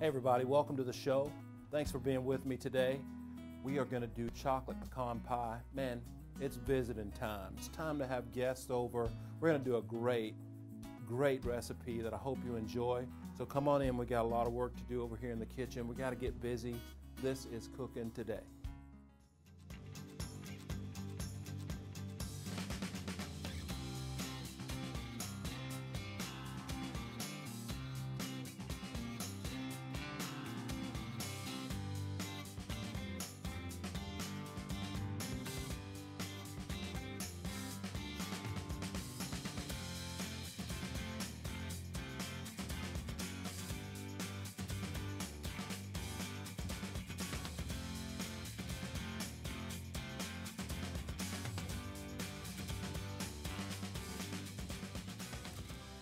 Hey everybody, welcome to the show. Thanks for being with me today. We are going to do chocolate pecan pie. Man, it's visiting time. It's time to have guests over. We're going to do a great recipe that I hope you enjoy. So come on in, we got a lot of work to do over here in the kitchen. We got to get busy. This is cooking today.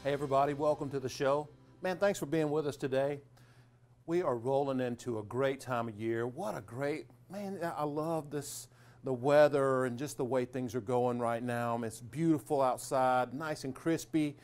Hey everybody, welcome to the show. Man, thanks for being with us today. We are rolling into a great time of year. What a great, man, I love this, the weather and just the way things are going right now. It's beautiful outside, nice and crispy.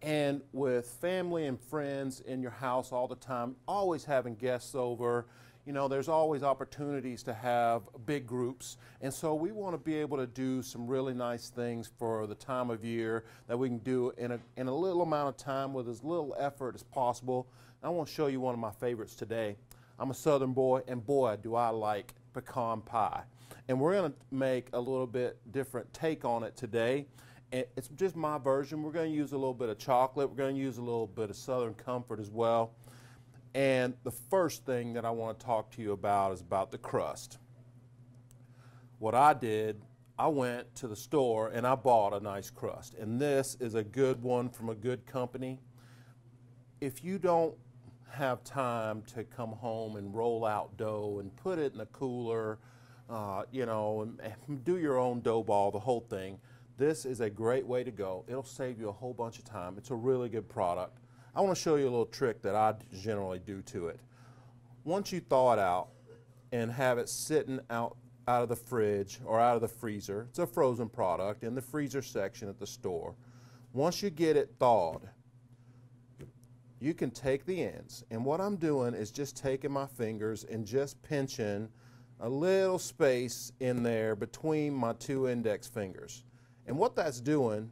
And with family and friends in your house all the time, always having guests over, you know, there's always opportunities to have big groups. And so we want to be able to do some really nice things for the time of year that we can do in a little amount of time with as little effort as possible. I want to show you one of my favorites today. I'm a Southern boy, and boy, do I like pecan pie. And we're going to make a little bit different take on it today. It's just my version. We're going to use a little bit of chocolate. We're going to use a little bit of Southern comfort as well. And the first thing that I want to talk to you about is about the crust. What I did, I went to the store and I bought a nice crust. And this is a good one from a good company. If you don't have time to come home and roll out dough and put it in a cooler, you know, and do your own dough ball, the whole thing, this is a great way to go. It'll save you a whole bunch of time. It's a really good product. I want to show you a little trick that I generally do to it. Once you thaw it out and have it sitting out of the fridge or out of the freezer, it's a frozen product in the freezer section at the store. Once you get it thawed, you can take the ends. And what I'm doing is just taking my fingers and just pinching a little space in there between my two index fingers. And what that's doing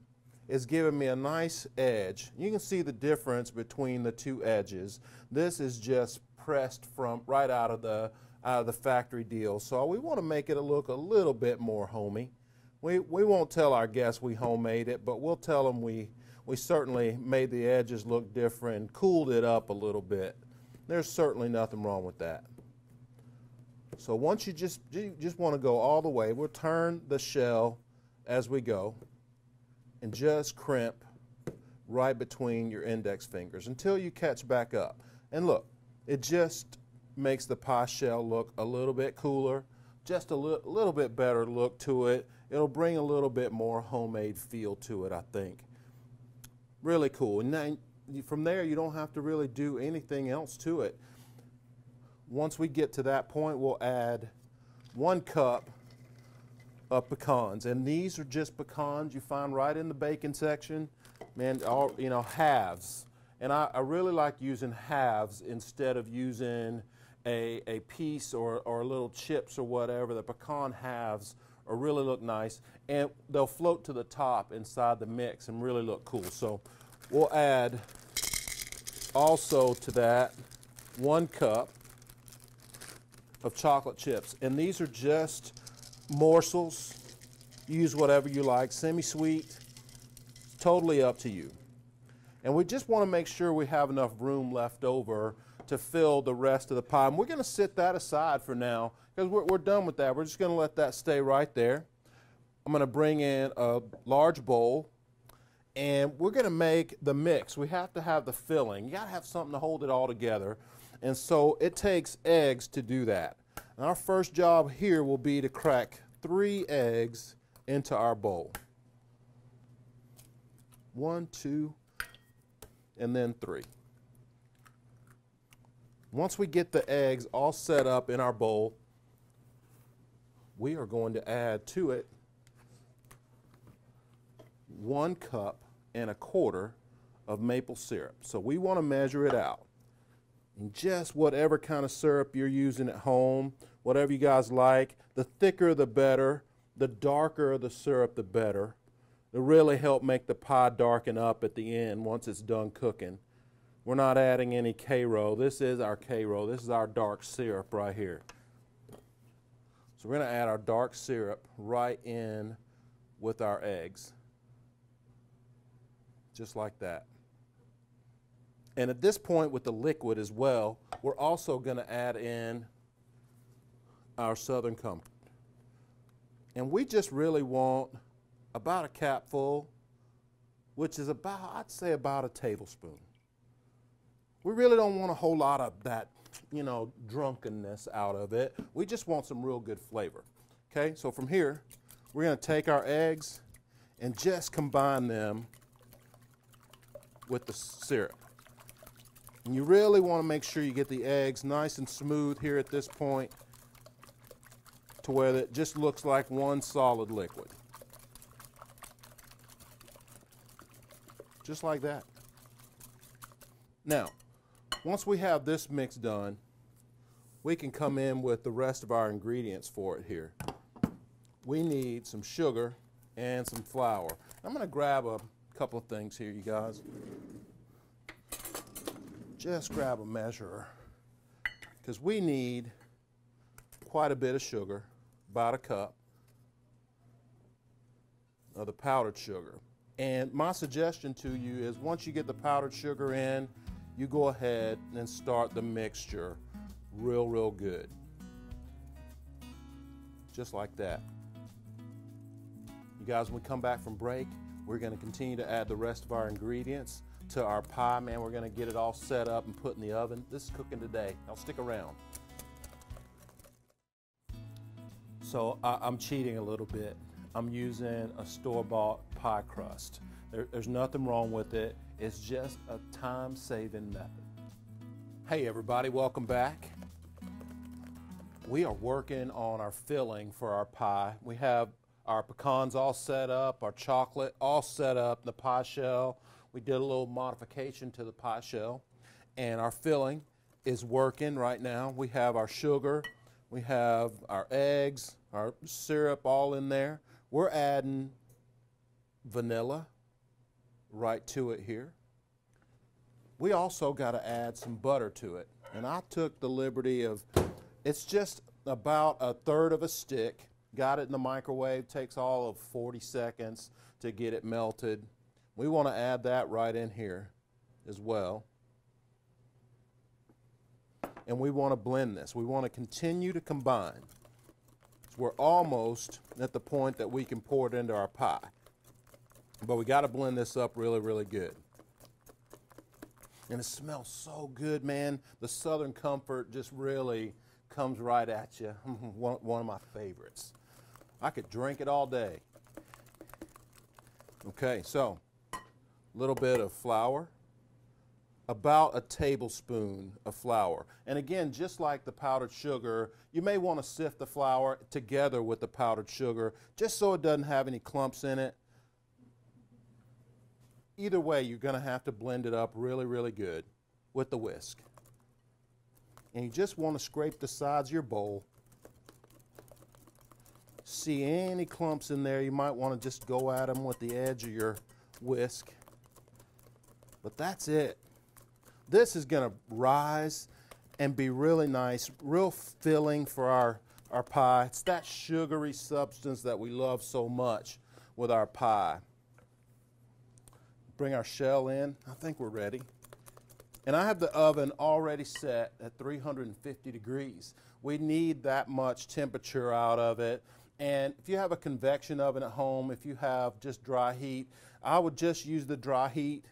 is giving me a nice edge. You can see the difference between the two edges. This is just pressed from right out of the factory deal. So we want to make it look a little bit more homey. We won't tell our guests we homemade it, but we'll tell them we certainly made the edges look different and cooled it up a little bit. There's certainly nothing wrong with that. So once you just want to go all the way, we'll turn the shell as we go and just crimp right between your index fingers until you catch back up. And look, it just makes the pie shell look a little bit cooler, just a little bit better look to it. It'll bring a little bit more homemade feel to it, I think. Really cool. And then from there, you don't have to really do anything else to it. Once we get to that point, we'll add 1 cup of pecans, and these are just pecans you find right in the bacon section. Man, all, you know, halves. And I really like using halves instead of using a piece or little chips or whatever. The pecan halves really look nice, and they'll float to the top inside the mix and really look cool. So we'll add also to that 1 cup of chocolate chips, and these are just morsels. Use whatever you like, semi-sweet, totally up to you. And we just want to make sure we have enough room left over to fill the rest of the pie. And we're going to set that aside for now because we're done with that. We're just going to let that stay right there. I'm going to bring in a large bowl and we're going to make the mix. We have to have the filling. You got to have something to hold it all together. And so it takes eggs to do that. And our first job here will be to crack 3 eggs into our bowl. 1, 2, and then 3. Once we get the eggs all set up in our bowl, we are going to add to it 1.25 cups of maple syrup. So we want to measure it out. And just whatever kind of syrup you're using at home, whatever you guys like, the thicker the better, the darker the syrup the better. It'll really help make the pie darken up at the end once it's done cooking. We're not adding any Karo. This is our Karo. This is our dark syrup right here. So we're going to add our dark syrup right in with our eggs. Just like that. And at this point with the liquid as well, we're also going to add in our Southern Comfort. And we just really want about a capful, which is about, I'd say about a tablespoon. We really don't want a whole lot of that, you know, drunkenness out of it. We just want some real good flavor. Okay, so from here, we're going to take our eggs and just combine them with the syrup. And you really want to make sure you get the eggs nice and smooth here at this point to where it just looks like one solid liquid. Just like that. Now, once we have this mix done, we can come in with the rest of our ingredients for it here. We need some sugar and some flour. I'm going to grab a couple of things here, you guys. Just grab a measurer, because we need quite a bit of sugar, about a cup of the powdered sugar. And my suggestion to you is once you get the powdered sugar in, you go ahead and start the mixture real good. Just like that. You guys, when we come back from break, we're going to continue to add the rest of our ingredients to our pie. Man, we're going to get it all set up and put in the oven. This is cooking today. Now stick around. So I'm cheating a little bit. I'm using a store-bought pie crust. There's nothing wrong with it. It's just a time-saving method. Hey everybody, welcome back. We are working on our filling for our pie. We have our pecans all set up, our chocolate all set up, the pie shell. We did a little modification to the pie shell, and our filling is working right now. We have our sugar, we have our eggs, our syrup all in there. We're adding vanilla right to it here. We also got to add some butter to it, and I took the liberty of, it's just about a third of a stick. Got it in the microwave, takes all of 40 seconds to get it melted. We want to add that right in here as well. And we want to blend this. We want to continue to combine. So we're almost at the point that we can pour it into our pie. But we got to blend this up really good. And it smells so good, man. The Southern Comfort just really comes right at you. One of my favorites. I could drink it all day. Okay, so a little bit of flour, about a tablespoon of flour. And again, just like the powdered sugar, you may want to sift the flour together with the powdered sugar just so it doesn't have any clumps in it. Either way, you're going to have to blend it up really good with the whisk. And you just want to scrape the sides of your bowl. See any clumps in there, you might want to just go at them with the edge of your whisk. But that's it. This is going to rise and be really nice, real filling for our pie. It's that sugary substance that we love so much with our pie. Bring our shell in. I think we're ready. And I have the oven already set at 350 degrees. We need that much temperature out of it. And if you have a convection oven at home, if you have just dry heat, I would just use the dry heat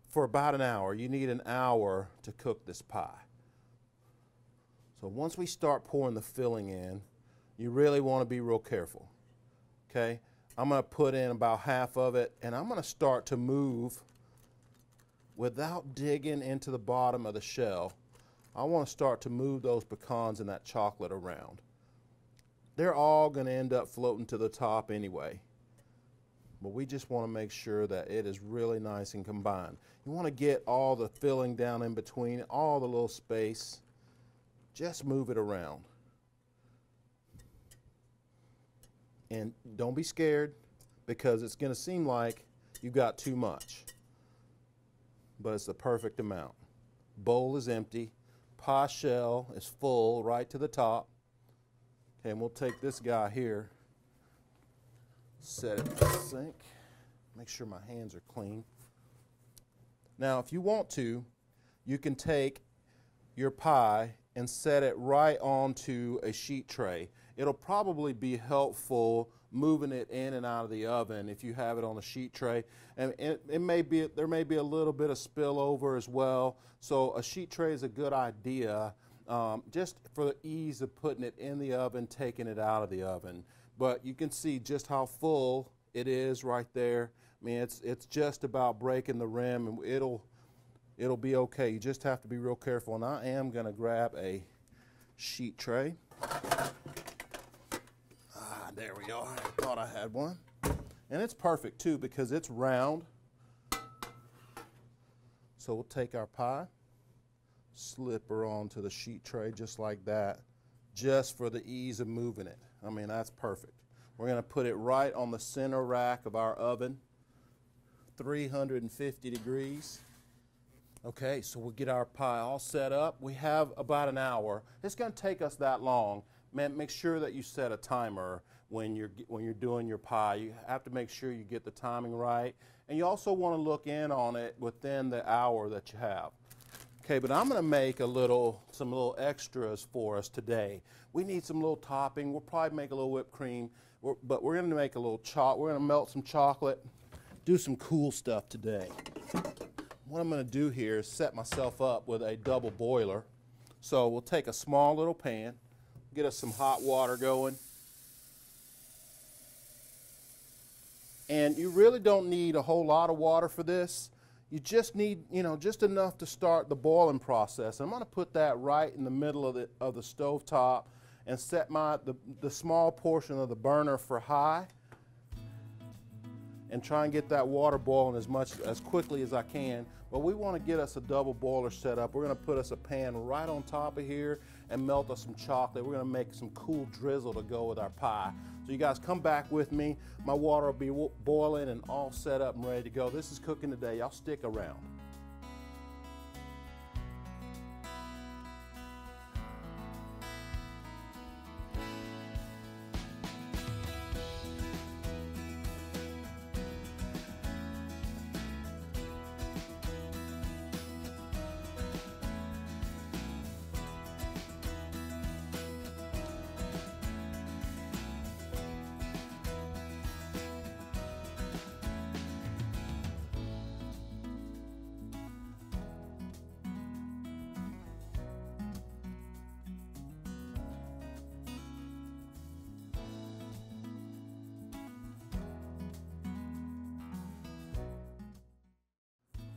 for about an hour. You need an hour to cook this pie. So once we start pouring the filling in, you really want to be real careful. Okay? I'm going to put in about half of it, and I'm going to start to move without digging into the bottom of the shell. I want to start to move those pecans and that chocolate around. They're all going to end up floating to the top anyway. but we just want to make sure that it is really nice and combined. You want to get all the filling down in between, all the little space. Just move it around. And don't be scared, because it's going to seem like you've got too much, but it's the perfect amount. Bowl is empty. Pie shell is full right to the top. Okay, and we'll take this guy here, set it in the sink, make sure my hands are clean. Now, if you want to, you can take your pie and set it right onto a sheet tray. It'll probably be helpful moving it in and out of the oven if you have it on a sheet tray. And there may be a little bit of spillover as well. So a sheet tray is a good idea, just for the ease of putting it in the oven, taking it out of the oven. But you can see just how full it is right there. I mean, it's just about breaking the rim, and it'll be okay. You just have to be real careful. And I am going to grab a sheet tray. There we are. I thought I had one. And it's perfect too, because it's round. So we'll take our pie, slip her onto the sheet tray just like that, just for the ease of moving it. I mean, that's perfect. We're going to put it right on the center rack of our oven, 350 degrees. Okay, so we'll get our pie all set up. We have about an hour. It's going to take us that long. Man, make sure that you set a timer when you're doing your pie. You have to make sure you get the timing right, and you also want to look in on it within the hour that you have. Okay, but I'm going to make some little extras for us today. We need some little topping. We'll probably make a little whipped cream, but we're going to make a little we're going to melt some chocolate, do some cool stuff today. What I'm going to do here is set myself up with a double boiler. So we'll take a small little pan, get us some hot water going. And you really don't need a whole lot of water for this. You just need, just enough to start the boiling process. I'm going to put that right in the middle of the stove top and set the small portion of the burner for high, and try and get that water boiling as quickly as I can. But we want to get us a double boiler set up. We're going to put us a pan right on top of here and melt us some chocolate. We're going to make some cool drizzle to go with our pie. So you guys come back with me. My water will be boiling and all set up and ready to go. This is cooking today. Y'all stick around.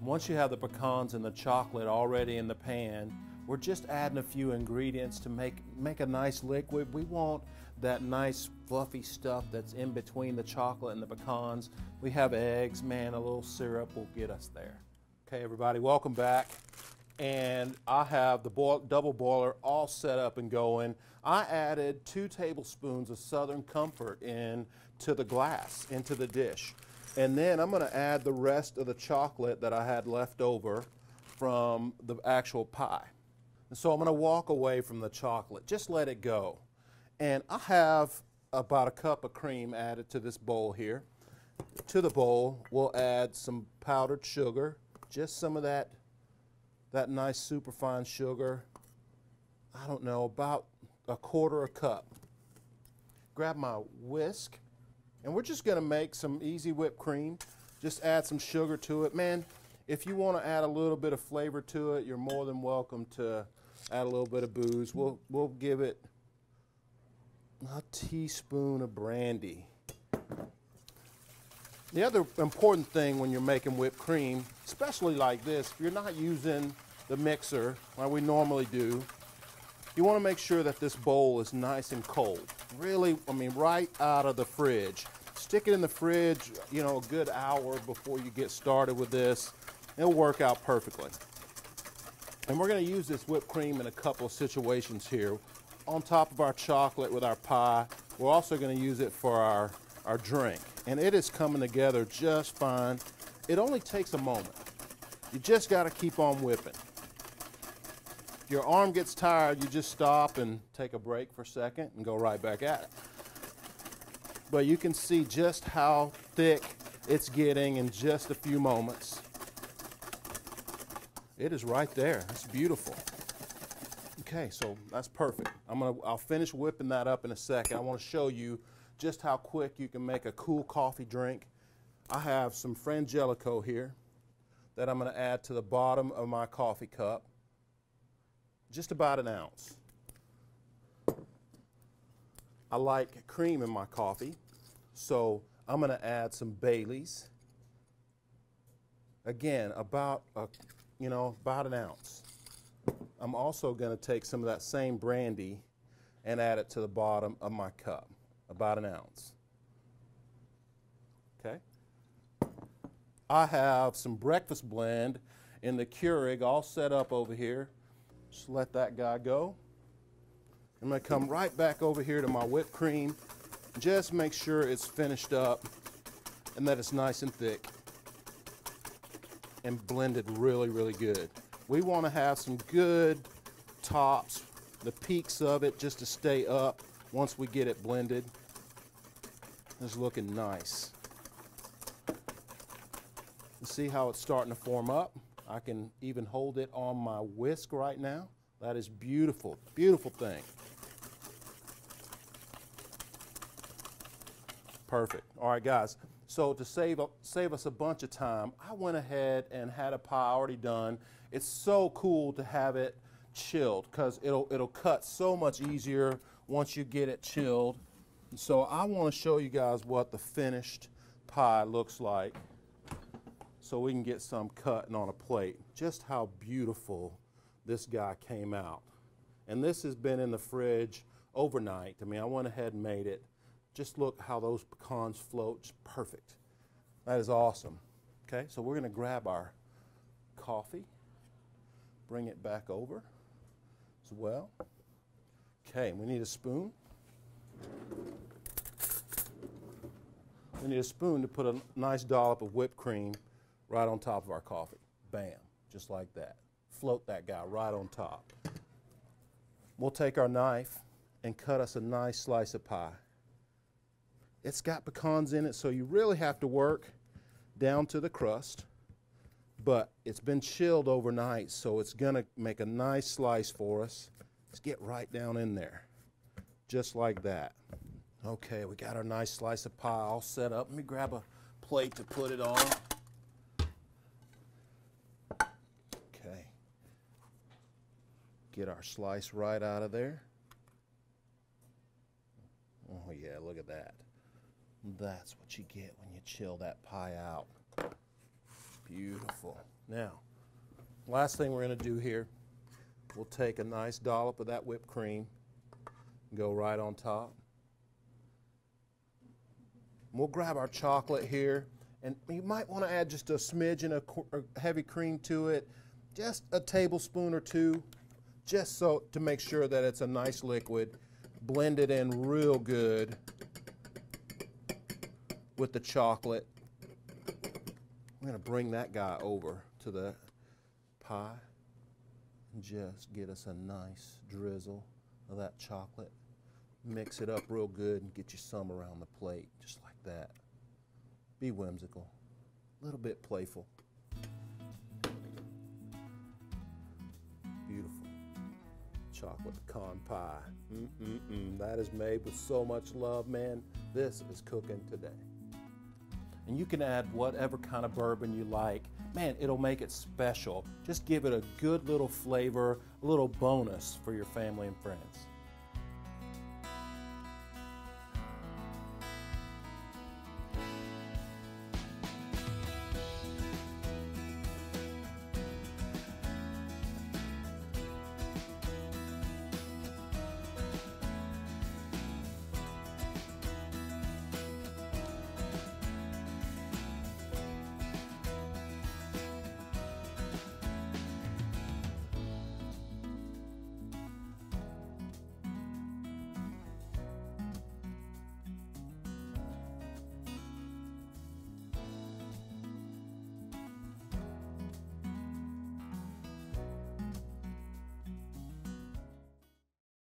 Once you have the pecans and the chocolate already in the pan, we're just adding a few ingredients to make a nice liquid. We want that nice fluffy stuff that's in between the chocolate and the pecans. We have eggs, man, a little syrup will get us there. Okay, everybody, welcome back. And I have the double boiler all set up and going. I added 2 tablespoons of Southern Comfort into the glass, into the dish. And then I'm going to add the rest of the chocolate that I had left over from the actual pie. And so I'm going to walk away from the chocolate, just let it go. And I have about a cup of cream added to this bowl here. To the bowl, we'll add some powdered sugar, just some of that nice superfine sugar. I don't know, about a quarter cup. Grab my whisk. And we're just going to make some easy whipped cream. Just add some sugar to it. Man, if you want to add a little bit of flavor to it, you're more than welcome to add a little bit of booze. We'll give it a teaspoon of brandy. The other important thing when you're making whipped cream, especially like this, if you're not using the mixer like we normally do, you want to make sure that this bowl is nice and cold. Really, I mean, right out of the fridge. Stick it in the fridge, you know, a good hour before you get started with this. It'll work out perfectly. And we're going to use this whipped cream in a couple of situations here. On top of our chocolate with our pie, we're also going to use it for our drink. And it is coming together just fine. It only takes a moment. You just got to keep on whipping. If your arm gets tired, you just stop and take a break for a second and go right back at it. But you can see just how thick it's getting in just a few moments. It is right there. It's beautiful. Okay, so that's perfect. I'll finish whipping that up in a second. I want to show you just how quick you can make a cool coffee drink. I have some Frangelico here that I'm going to add to the bottom of my coffee cup. Just about an ounce. I like cream in my coffee, so I'm going to add some Baileys. Again, about an ounce. I'm also going to take some of that same brandy and add it to the bottom of my cup, about an ounce. Okay. I have some breakfast blend in the Keurig all set up over here. Just let that guy go. I'm going to come right back over here to my whipped cream. Just make sure it's finished up and that it's nice and thick and blended really, really good. We want to have some good tops, the peaks of it just to stay up once we get it blended. It's looking nice. You see how it's starting to form up? I can even hold it on my whisk right now. That is beautiful, beautiful thing. Perfect. All right, guys. So to save us a bunch of time, I went ahead and had a pie already done. It's so cool to have it chilled because it'll cut so much easier once you get it chilled. So I want to show you guys what the finished pie looks like so we can get some cutting on a plate. Just how beautiful this guy came out. And this has been in the fridge overnight. I mean, I went ahead and made it. Just look how those pecans float, just perfect. That is awesome. Okay, so we're going to grab our coffee, bring it back over as well. Okay, we need a spoon. We need a spoon to put a nice dollop of whipped cream right on top of our coffee. Bam, just like that. Float that guy right on top. We'll take our knife and cut us a nice slice of pie. It's got pecans in it, so you really have to work down to the crust, but it's been chilled overnight, so it's gonna make a nice slice for us. Let's get right down in there, just like that. Okay, we got our nice slice of pie all set up. Let me grab a plate to put it on. Okay, get our slice right out of there. Oh yeah, look at that. That's what you get when you chill that pie out. Beautiful. Now, last thing we're going to do here, we'll take a nice dollop of that whipped cream, go right on top. We'll grab our chocolate here, and you might want to add just a smidgen of heavy cream to it, just a tablespoon or two, just so to make sure that it's a nice liquid. Blend it in real good with the chocolate. I'm going to bring that guy over to the pie and just get us a nice drizzle of that chocolate. Mix it up real good and get you some around the plate, just like that. Be whimsical, a little bit playful. Beautiful. Chocolate pecan pie. That is made with so much love, man. This is cooking today. And you can add whatever kind of bourbon you like. Man, it'll make it special. Just give it a good little flavor, a little bonus for your family and friends.